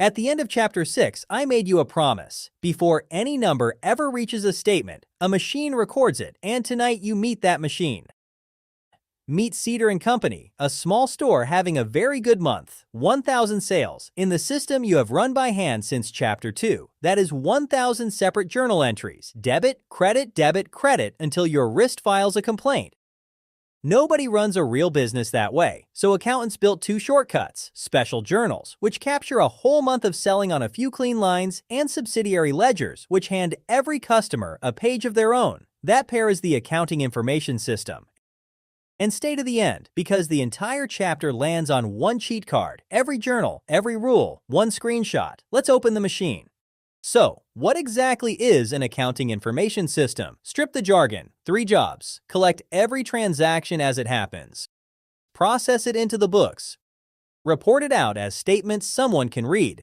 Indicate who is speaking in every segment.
Speaker 1: At the end of Chapter 6, I made you a promise. Before any number ever reaches a statement, a machine records it, and tonight you meet that machine. Meet Cedar Company, a small store having a very good month, 1,000 sales, in the system you have run by hand since Chapter 2. That is 1,000 separate journal entries, debit, credit, until your wrist files a complaint. Nobody runs a real business that way, so accountants built two shortcuts: special journals, which capture a whole month of selling on a few clean lines, and subsidiary ledgers, which hand every customer a page of their own. That pair is the accounting information system. And stay to the end, because the entire chapter lands on one cheat card, every journal, every rule, one screenshot. Let's open the machine. So, what exactly is an accounting information system? Strip the jargon. 3 jobs. Collect every transaction as it happens. Process it into the books. Report it out as statements someone can read.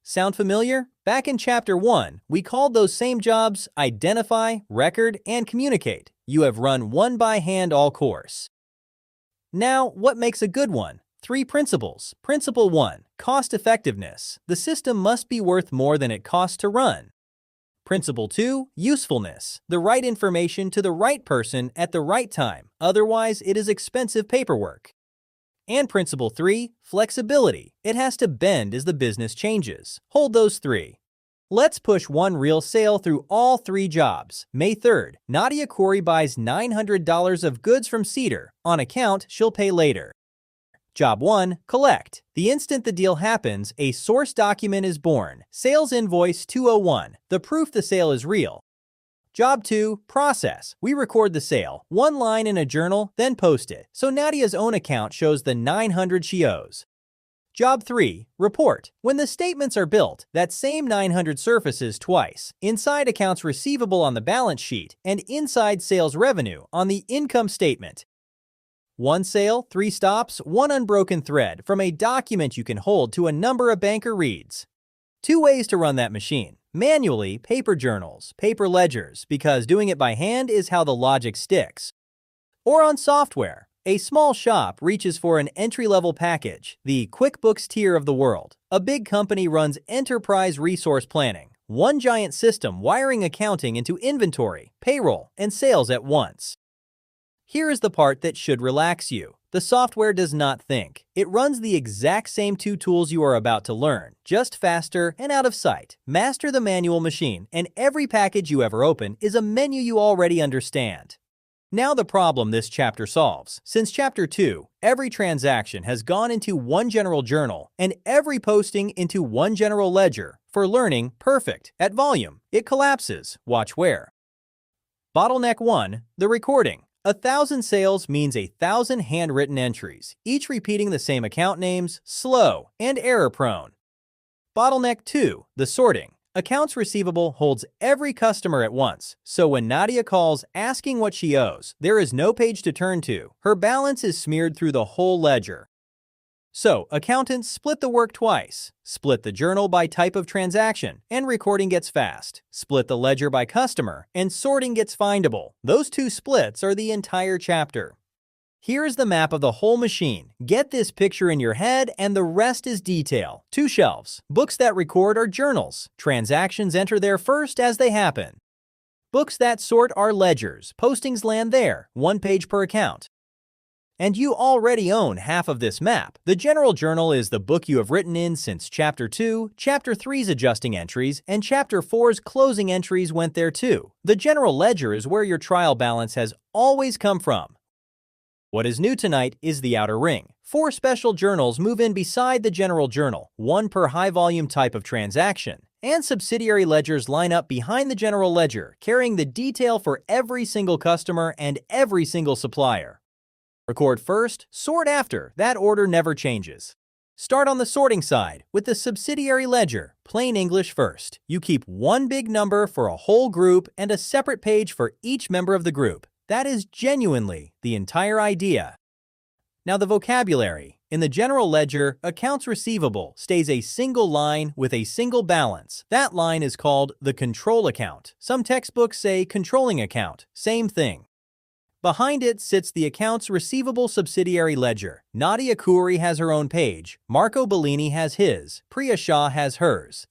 Speaker 1: Sound familiar? Back in Chapter 1, we called those same jobs Identify, Record, and Communicate. You have run one by hand all course. Now, what makes a good one? 3 principles. Principle 1. Cost effectiveness. The system must be worth more than it costs to run. Principle 2. Usefulness. The right information to the right person at the right time. Otherwise, it is expensive paperwork. And Principle 3. Flexibility. It has to bend as the business changes. Hold those 3. Let's push one real sale through all 3 jobs. May 3rd, Nadia Corey buys $900 of goods from Cedar. On account, she'll pay later. Job 1. Collect. The instant the deal happens, a source document is born. Sales invoice 201. The proof the sale is real. Job 2. Process. We record the sale. One line in a journal, then post it. So Nadia's own account shows the $900 she owes. Job 3. Report. When the statements are built, that same $900 surfaces twice. Inside accounts receivable on the balance sheet and inside sales revenue on the income statement. 1 sale, 3 stops, 1 unbroken thread from a document you can hold to a number a banker reads. 2 ways to run that machine. Manually, paper journals, paper ledgers, because doing it by hand is how the logic sticks. Or on software. A small shop reaches for an entry-level package, the QuickBooks tier of the world. A big company runs enterprise resource planning, one giant system wiring accounting into inventory, payroll, and sales at once. Here is the part that should relax you. The software does not think. It runs the exact same 2 tools you are about to learn, just faster and out of sight. Master the manual machine, and every package you ever open is a menu you already understand. Now the problem this chapter solves. Since Chapter 2, every transaction has gone into one general journal and every posting into one general ledger. For learning, perfect. At volume, it collapses. Watch where. Bottleneck 1. The recording. 1,000 sales means 1,000 handwritten entries, each repeating the same account names, slow and error-prone. Bottleneck 2. The sorting. Accounts receivable holds every customer at once, so when Nadia calls asking what she owes, there is no page to turn to. Her balance is smeared through the whole ledger. So, accountants split the work twice. Split the journal by type of transaction, and recording gets fast. Split the ledger by customer, and sorting gets findable. Those 2 splits are the entire chapter. Here is the map of the whole machine. Get this picture in your head, and the rest is detail. 2 shelves. Books that record are journals. Transactions enter there first as they happen. Books that sort are ledgers. Postings land there, 1 page per account. And you already own half of this map. The general journal is the book you have written in since Chapter 2, Chapter 3's adjusting entries, and Chapter 4's closing entries went there too. The general ledger is where your trial balance has always come from. What is new tonight is the outer ring. 4 special journals move in beside the general journal, 1 per high-volume type of transaction, and subsidiary ledgers line up behind the general ledger, carrying the detail for every single customer and every single supplier. Record first, sort after. That order never changes. Start on the sorting side with the subsidiary ledger, plain English first. You keep one big number for a whole group and a separate page for each member of the group. That is genuinely the entire idea. Now the vocabulary. In the general ledger, accounts receivable stays a single line with a single balance. That line is called the control account. Some textbooks say controlling account. Same thing. Behind it sits the accounts receivable subsidiary ledger. Nadia Khoury has her own page, Marco Bellini has his, Priya Shah has hers.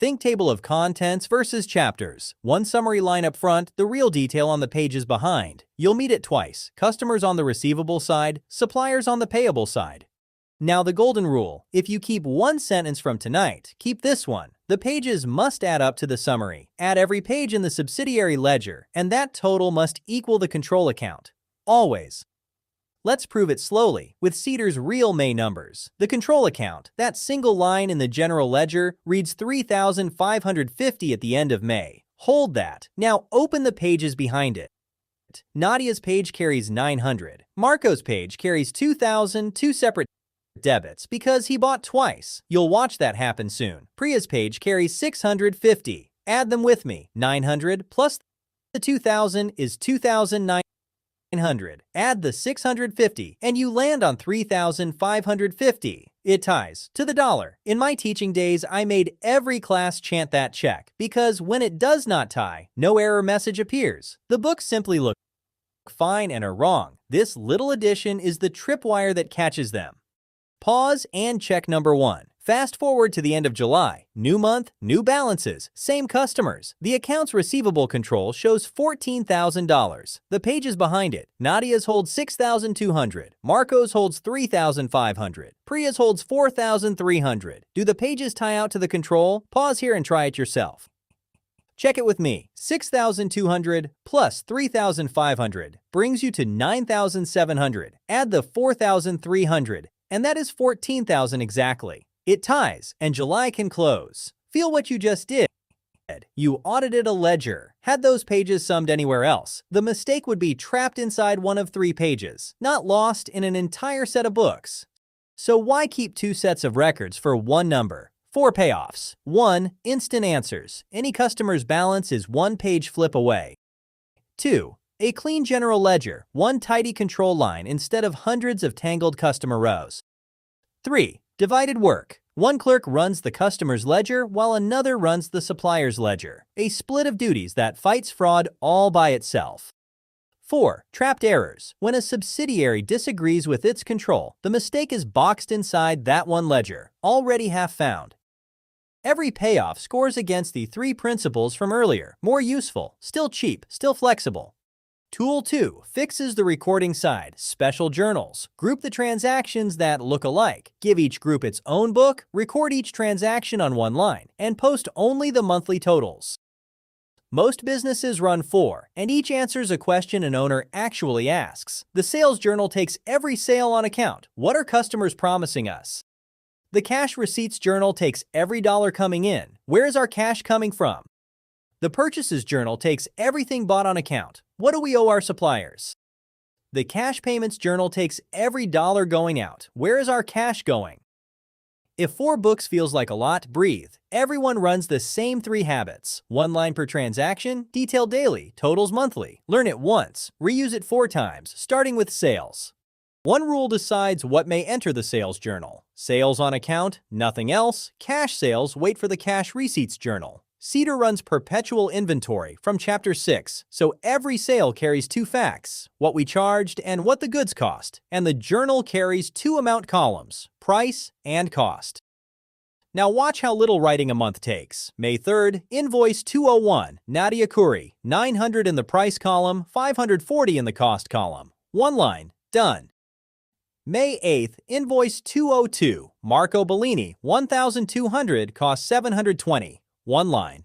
Speaker 1: Think table of contents versus chapters. One summary line up front, the real detail on the pages behind. You'll meet it twice, customers on the receivable side, suppliers on the payable side. Now the golden rule, if you keep one sentence from tonight, keep this one. The pages must add up to the summary. Add every page in the subsidiary ledger, and that total must equal the control account. Always. Let's prove it slowly with Cedar's real May numbers. The control account, that single line in the general ledger, reads 3,550 at the end of May. Hold that. Now open the pages behind it. Nadia's page carries 900. Marco's page carries 2,000, two separate debits because he bought twice. You'll watch that happen soon. Priya's page carries 650. Add them with me. 900 plus the 2,000 is 2,900. Add the 650 and you land on 3,550. It ties to the dollar. In my teaching days, I made every class chant that check because when it does not tie, no error message appears. The books simply look fine and are wrong. This little addition is the tripwire that catches them. Pause and check number 1. Fast forward to the end of July. New month, new balances, same customers. The accounts receivable control shows $14,000. The pages behind it. Nadia's holds 6,200. Marco's holds 3,500. Priya's holds 4,300. Do the pages tie out to the control? Pause here and try it yourself. Check it with me. 6,200 plus 3,500 brings you to 9,700. Add the 4,300. And that is 14,000 exactly. It ties, and July can close. Feel what you just did. You audited a ledger. Had those pages summed anywhere else, the mistake would be trapped inside one of 3 pages, not lost in an entire set of books. So why keep 2 sets of records for one number? 4 payoffs. 1. Instant answers. Any customer's balance is 1 page flip away. 2. A clean general ledger, 1 tidy control line instead of hundreds of tangled customer rows. 3. Divided work. 1 clerk runs the customer's ledger while another runs the supplier's ledger. A split of duties that fights fraud all by itself. 4. Trapped errors. When a subsidiary disagrees with its control, the mistake is boxed inside that one ledger, already half found. Every payoff scores against the 3 principles from earlier. More useful, still cheap, still flexible. Tool 2 fixes the recording side. Special journals. Group the transactions that look alike. Give each group its own book, record each transaction on one line, and post only the monthly totals. Most businesses run 4, and each answers a question an owner actually asks. The sales journal takes every sale on account. What are customers promising us? The cash receipts journal takes every dollar coming in. Where is our cash coming from? The purchases journal takes everything bought on account. What do we owe our suppliers? The cash payments journal takes every dollar going out. Where is our cash going? If 4 books feels like a lot, breathe. Everyone runs the same 3 habits. 1 line per transaction, detail daily, totals monthly. Learn it once, reuse it 4 times, starting with sales. 1 rule decides what may enter the sales journal. Sales on account, nothing else. Cash sales wait for the cash receipts journal. Cedar runs perpetual inventory from Chapter 6, so every sale carries 2 facts, what we charged and what the goods cost, and the journal carries 2 amount columns, price and cost. Now watch how little writing a month takes. May 3rd, invoice 201, Nadia Khoury, 900 in the price column, 540 in the cost column. 1 line, done. May 8th, invoice 202, Marco Bellini, 1,200, cost 720. 1 line.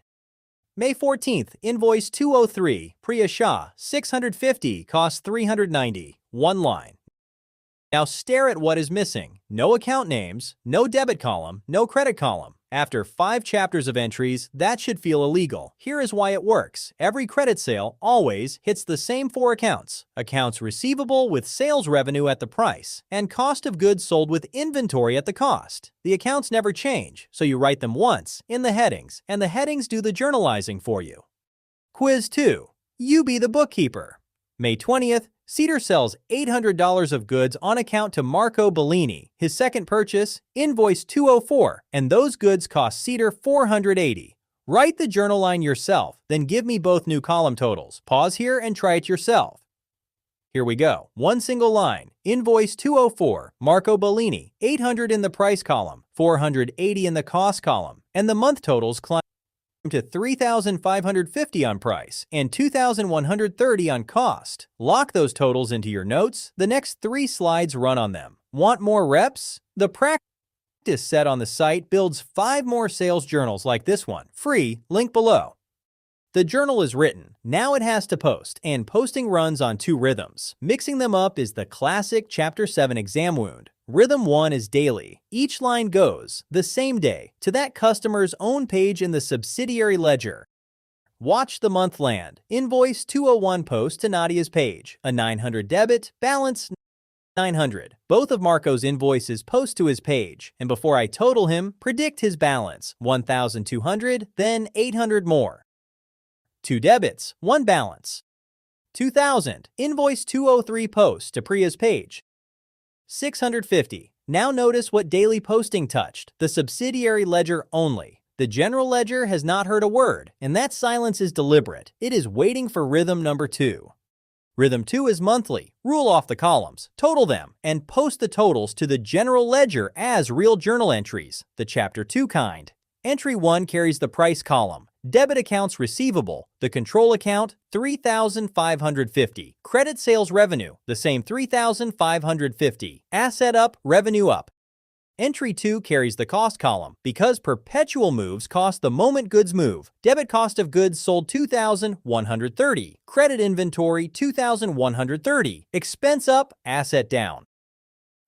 Speaker 1: May 14th, invoice 203, Priya Shah, 650, cost 390. 1 line. Now stare at what is missing. No account names, no debit column, no credit column. After 5 chapters of entries, that should feel illegal. Here is why it works. Every credit sale always hits the same 4 accounts. Accounts receivable with sales revenue at the price, and cost of goods sold with inventory at the cost. The accounts never change, so you write them once in the headings, and the headings do the journalizing for you. Quiz 2. You be the bookkeeper. May 20th, Cedar sells $800 of goods on account to Marco Bellini. His second purchase, invoice 204, and those goods cost Cedar $480. Write the journal line yourself, then give me both new column totals. Pause here and try it yourself. Here we go. One single line. Invoice 204, Marco Bellini, 800 in the price column, 480 in the cost column, and the month totals climb to 3,550 on price and 2,130 on cost. Lock those totals into your notes. The next 3 slides run on them. Want more reps? The practice set on the site builds 5 more sales journals like this one. Free, link below. The journal is written. Now it has to post, and posting runs on 2 rhythms. Mixing them up is the classic Chapter 7 exam wound. Rhythm 1 is daily. Each line goes, the same day, to that customer's own page in the subsidiary ledger. Watch the month land. Invoice 201 post to Nadia's page. A 900 debit, balance 900. Both of Marco's invoices post to his page, and before I total him, predict his balance. 1,200, then 800 more. 2 debits, 1 balance. 2,000. Invoice 203 post to Priya's page. 650. Now notice what daily posting touched. The subsidiary ledger only. The general ledger has not heard a word, and that silence is deliberate. It is waiting for rhythm number 2. Rhythm 2 is monthly. Rule off the columns, total them, and post the totals to the general ledger as real journal entries, the Chapter 2 kind. Entry 1 carries the price column. Debit accounts receivable, the control account, 3,550. Credit sales revenue, the same 3,550. Asset up, revenue up. Entry 2 carries the cost column. Because perpetual moves cost the moment goods move. Debit cost of goods sold 2,130. Credit inventory 2,130. Expense up, asset down.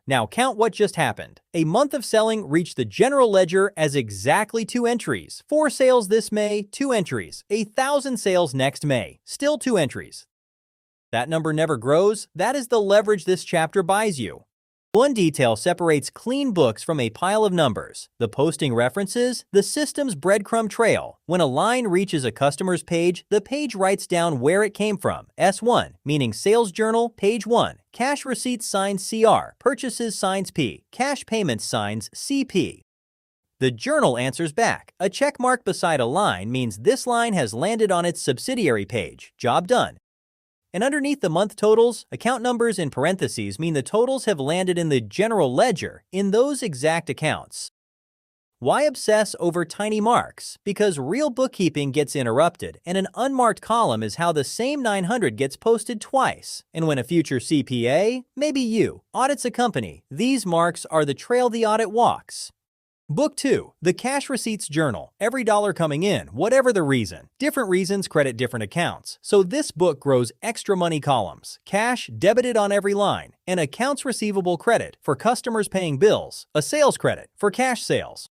Speaker 1: Now count what just happened. A month of selling reached the general ledger as exactly 2 entries. 4 sales this May, 2 entries. 1,000 sales next May, still 2 entries. That number never grows. That is the leverage this chapter buys you. One detail separates clean books from a pile of numbers. The posting references the system's breadcrumb trail. When a line reaches a customer's page, the page writes down where it came from. S1, meaning sales journal, page 1. Cash receipts signs CR, purchases signs P, cash payments signs CP. The journal answers back. A check mark beside a line means this line has landed on its subsidiary page. Job done. And underneath the month totals, account numbers in parentheses mean the totals have landed in the general ledger in those exact accounts. Why obsess over tiny marks? Because real bookkeeping gets interrupted, and an unmarked column is how the same 900 gets posted twice. And when a future CPA, maybe you, audits a company, these marks are the trail the audit walks. Book 2, the Cash Receipts Journal. Every dollar coming in, whatever the reason. Different reasons credit different accounts. So this book grows extra money columns. Cash debited on every line. An accounts receivable credit for customers paying bills. A sales credit for cash sales.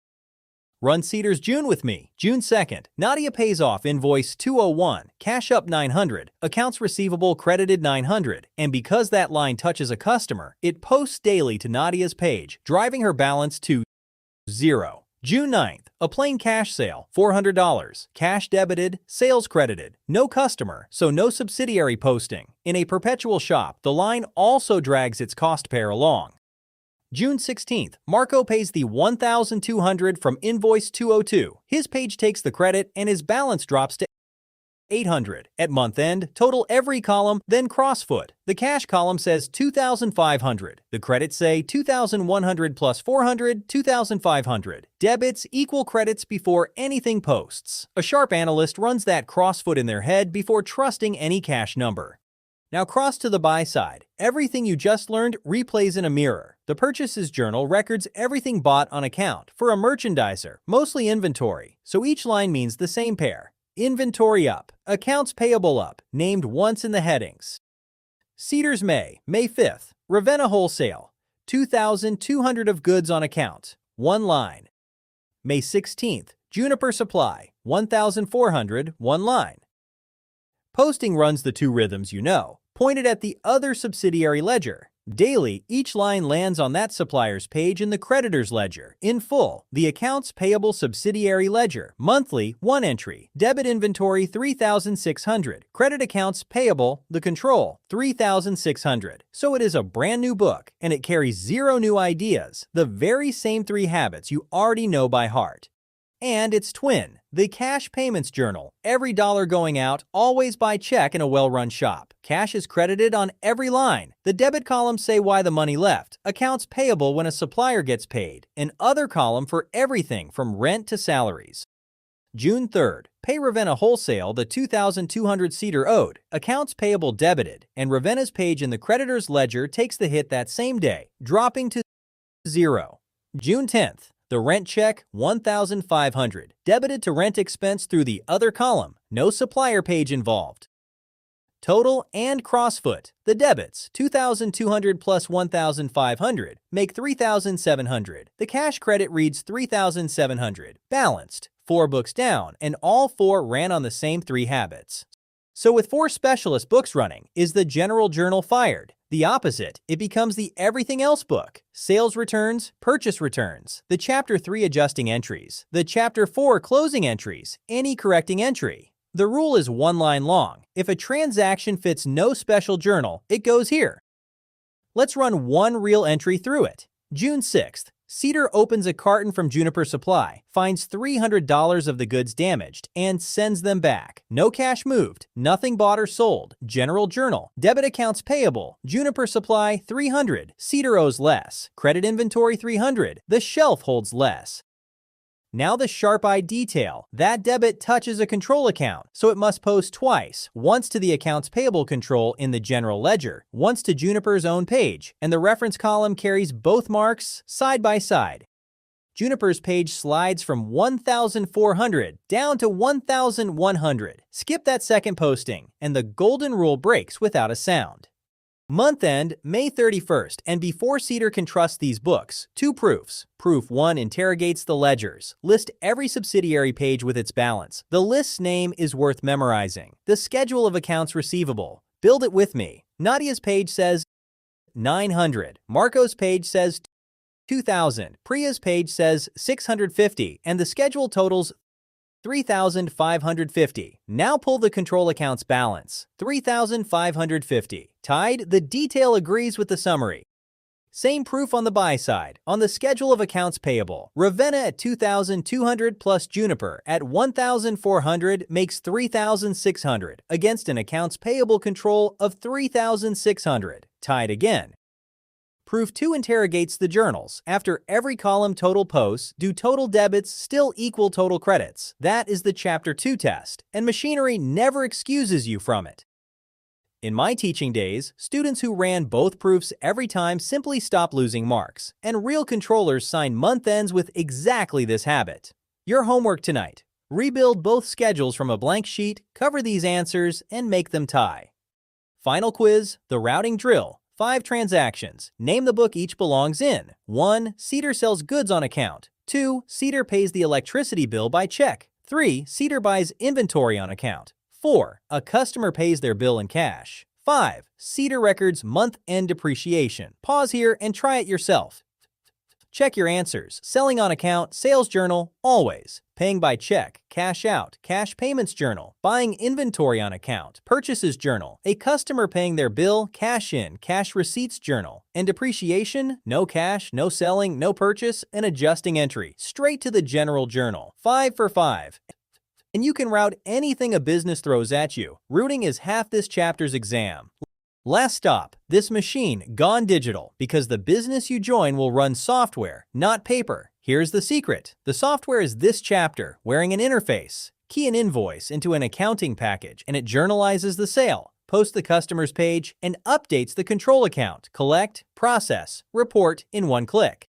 Speaker 1: Run Cedar's June with me. June 2nd, Nadia pays off invoice 201, cash up 900, accounts receivable credited 900, and because that line touches a customer, it posts daily to Nadia's page, driving her balance to 0. June 9th, a plain cash sale, $400, cash debited, sales credited, no customer, so no subsidiary posting. In a perpetual shop, the line also drags its cost pair along. June 16th, Marco pays the $1,200 from invoice 202. His page takes the credit and his balance drops to $800. At month end, total every column, then crossfoot. The cash column says $2,500. The credits say $2,100 plus $400, $2,500. Debits equal credits before anything posts. A sharp analyst runs that crossfoot in their head before trusting any cash number. Now cross to the buy side. Everything you just learned replays in a mirror. The purchases journal records everything bought on account. For a merchandiser, mostly inventory, so each line means the same pair. Inventory up, accounts payable up, named once in the headings. Cedar's May 5th, Ravenna Wholesale, 2,200 of goods on account, 1 line. May 16th, Juniper Supply, 1,400, 1 line. Posting runs the 2 rhythms you know, pointed at the other subsidiary ledger. Daily, each line lands on that supplier's page in the creditor's ledger. In full, the accounts payable subsidiary ledger. Monthly, 1 entry. Debit inventory 3,600. Credit accounts payable, the control, 3,600. So it is a brand new book, and it carries 0 new ideas, the very same 3 habits you already know by heart. And its twin, the cash payments journal. Every dollar going out, always by check in a well-run shop. Cash is credited on every line. The debit columns say why the money left. Accounts payable when a supplier gets paid. An other column for everything from rent to salaries. June 3rd, pay Ravenna Wholesale the $2,200 Cedar owed, accounts payable debited, and Ravenna's page in the creditor's ledger takes the hit that same day, dropping to 0. June 10th, the rent check $1,500, debited to rent expense through the other column, no supplier page involved. Total and crossfoot, the debits, $2,200 plus $1,500, make $3,700. The cash credit reads $3,700. Balanced, 4 books down, and all 4 ran on the same 3 habits. So with 4 specialist books running, is the general journal fired? The opposite, it becomes the everything else book. Sales returns, purchase returns, the Chapter 3 adjusting entries, the Chapter 4 closing entries, any correcting entry. The rule is 1 line long. If a transaction fits no special journal, it goes here. Let's run one real entry through it. June 6th, Cedar opens a carton from Juniper Supply, finds $300 of the goods damaged, and sends them back. No cash moved, nothing bought or sold. General journal, debit accounts payable, Juniper Supply $300, Cedar owes less. Credit inventory $300, the shelf holds less. Now the sharp-eyed detail. That debit touches a control account, so it must post twice, once to the accounts payable control in the general ledger, once to Juniper's own page, and the reference column carries both marks side by side. Juniper's page slides from 1,400 down to 1,100. Skip that second posting, and the golden rule breaks without a sound. Month end, May 31st, and before Cedar can trust these books, 2 proofs. Proof 1 interrogates the ledgers. List every subsidiary page with its balance. The list's name is worth memorizing. The schedule of accounts receivable. Build it with me. Nadia's page says 900. Marco's page says 2,000. Priya's page says 650, and the schedule totals 3,550. Now pull the control accounts balance. 3,550. Tied, the detail agrees with the summary. Same proof on the buy side. On the schedule of accounts payable, Ravenna at 2,200 plus Juniper at 1,400 makes 3,600 against an accounts payable control of 3,600. Tied again. Proof 2 interrogates the journals. After every column total posts, do total debits still equal total credits? That is the Chapter 2 test, and machinery never excuses you from it. In my teaching days, students who ran both proofs every time simply stopped losing marks, and real controllers signed month ends with exactly this habit. Your homework tonight: rebuild both schedules from a blank sheet, cover these answers, and make them tie. Final quiz, the routing drill. 5 transactions. Name the book each belongs in. 1. Cedar sells goods on account. 2. Cedar pays the electricity bill by check. 3. Cedar buys inventory on account. 4. A customer pays their bill in cash. 5. Cedar records month-end depreciation. Pause here and try it yourself. Check your answers. Selling on account, sales journal, always. Paying by check, cash out, cash payments journal. Buying inventory on account, purchases journal. A customer paying their bill, cash in, cash receipts journal. And depreciation, no cash, no selling, no purchase, an adjusting entry. Straight to the general journal. 5 for 5. And you can route anything a business throws at you. Routing is half this chapter's exam. Last stop, this machine gone digital, because the business you join will run software, not paper. Here's the secret. The software is this chapter, wearing an interface. Key an invoice into an accounting package, and it journalizes the sale, posts the customer's page, and updates the control account, collect, process, report in one click.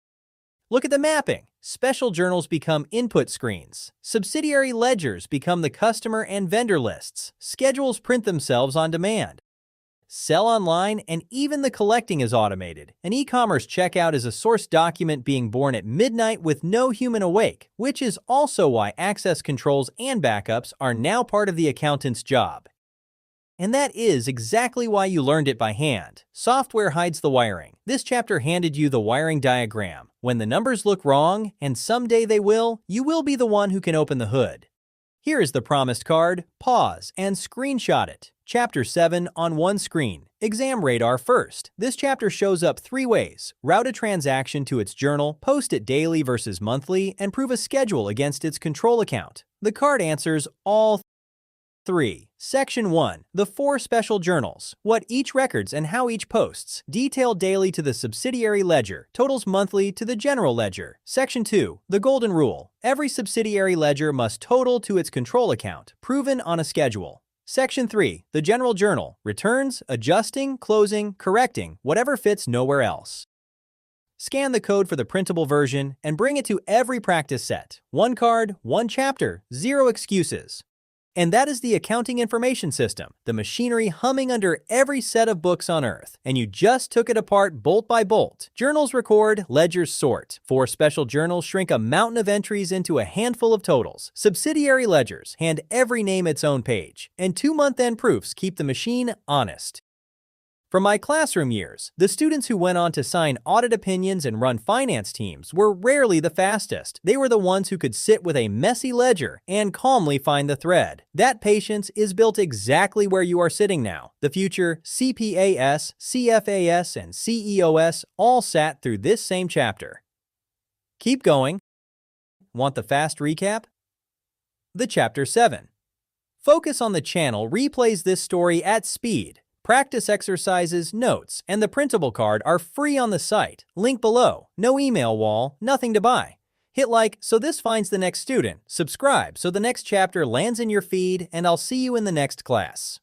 Speaker 1: Look at the mapping. Special journals become input screens. Subsidiary ledgers become the customer and vendor lists. Schedules print themselves on demand. Sell online, and even the collecting is automated. An e-commerce checkout is a source document being born at midnight with no human awake, which is also why access controls and backups are now part of the accountant's job. And that is exactly why you learned it by hand. Software hides the wiring. This chapter handed you the wiring diagram. When the numbers look wrong, and someday they will, you will be the one who can open the hood. Here is the promised card. Pause and screenshot it. Chapter 7 on one screen. Exam Radar first. This chapter shows up 3 ways. Route a transaction to its journal, post it daily versus monthly, and prove a schedule against its control account. The card answers all 3. Section 1. The 4 special journals. What each records and how each posts. Detailed daily to the subsidiary ledger. Totals monthly to the general ledger. Section 2. The golden rule. Every subsidiary ledger must total to its control account, proven on a schedule. Section 3. The general journal. Returns, adjusting, closing, correcting, whatever fits nowhere else. Scan the code for the printable version and bring it to every practice set. 1 card, 1 chapter, 0 excuses. And that is the accounting information system, the machinery humming under every set of books on Earth. And you just took it apart bolt by bolt. Journals record, ledgers sort. 4 special journals shrink a mountain of entries into a handful of totals. Subsidiary ledgers hand every name its own page. And 2 month-end proofs keep the machine honest. From my classroom years, the students who went on to sign audit opinions and run finance teams were rarely the fastest. They were the ones who could sit with a messy ledger and calmly find the thread. That patience is built exactly where you are sitting now. The future CPAS, CFAS, and CEOS all sat through this same chapter. Keep going. Want the fast recap? The Chapter 7. Focus on the Channel replays this story at speed. Practice exercises, notes, and the printable card are free on the site. Link below. No email wall, nothing to buy. Hit like so this finds the next student. Subscribe so the next chapter lands in your feed, and I'll see you in the next class.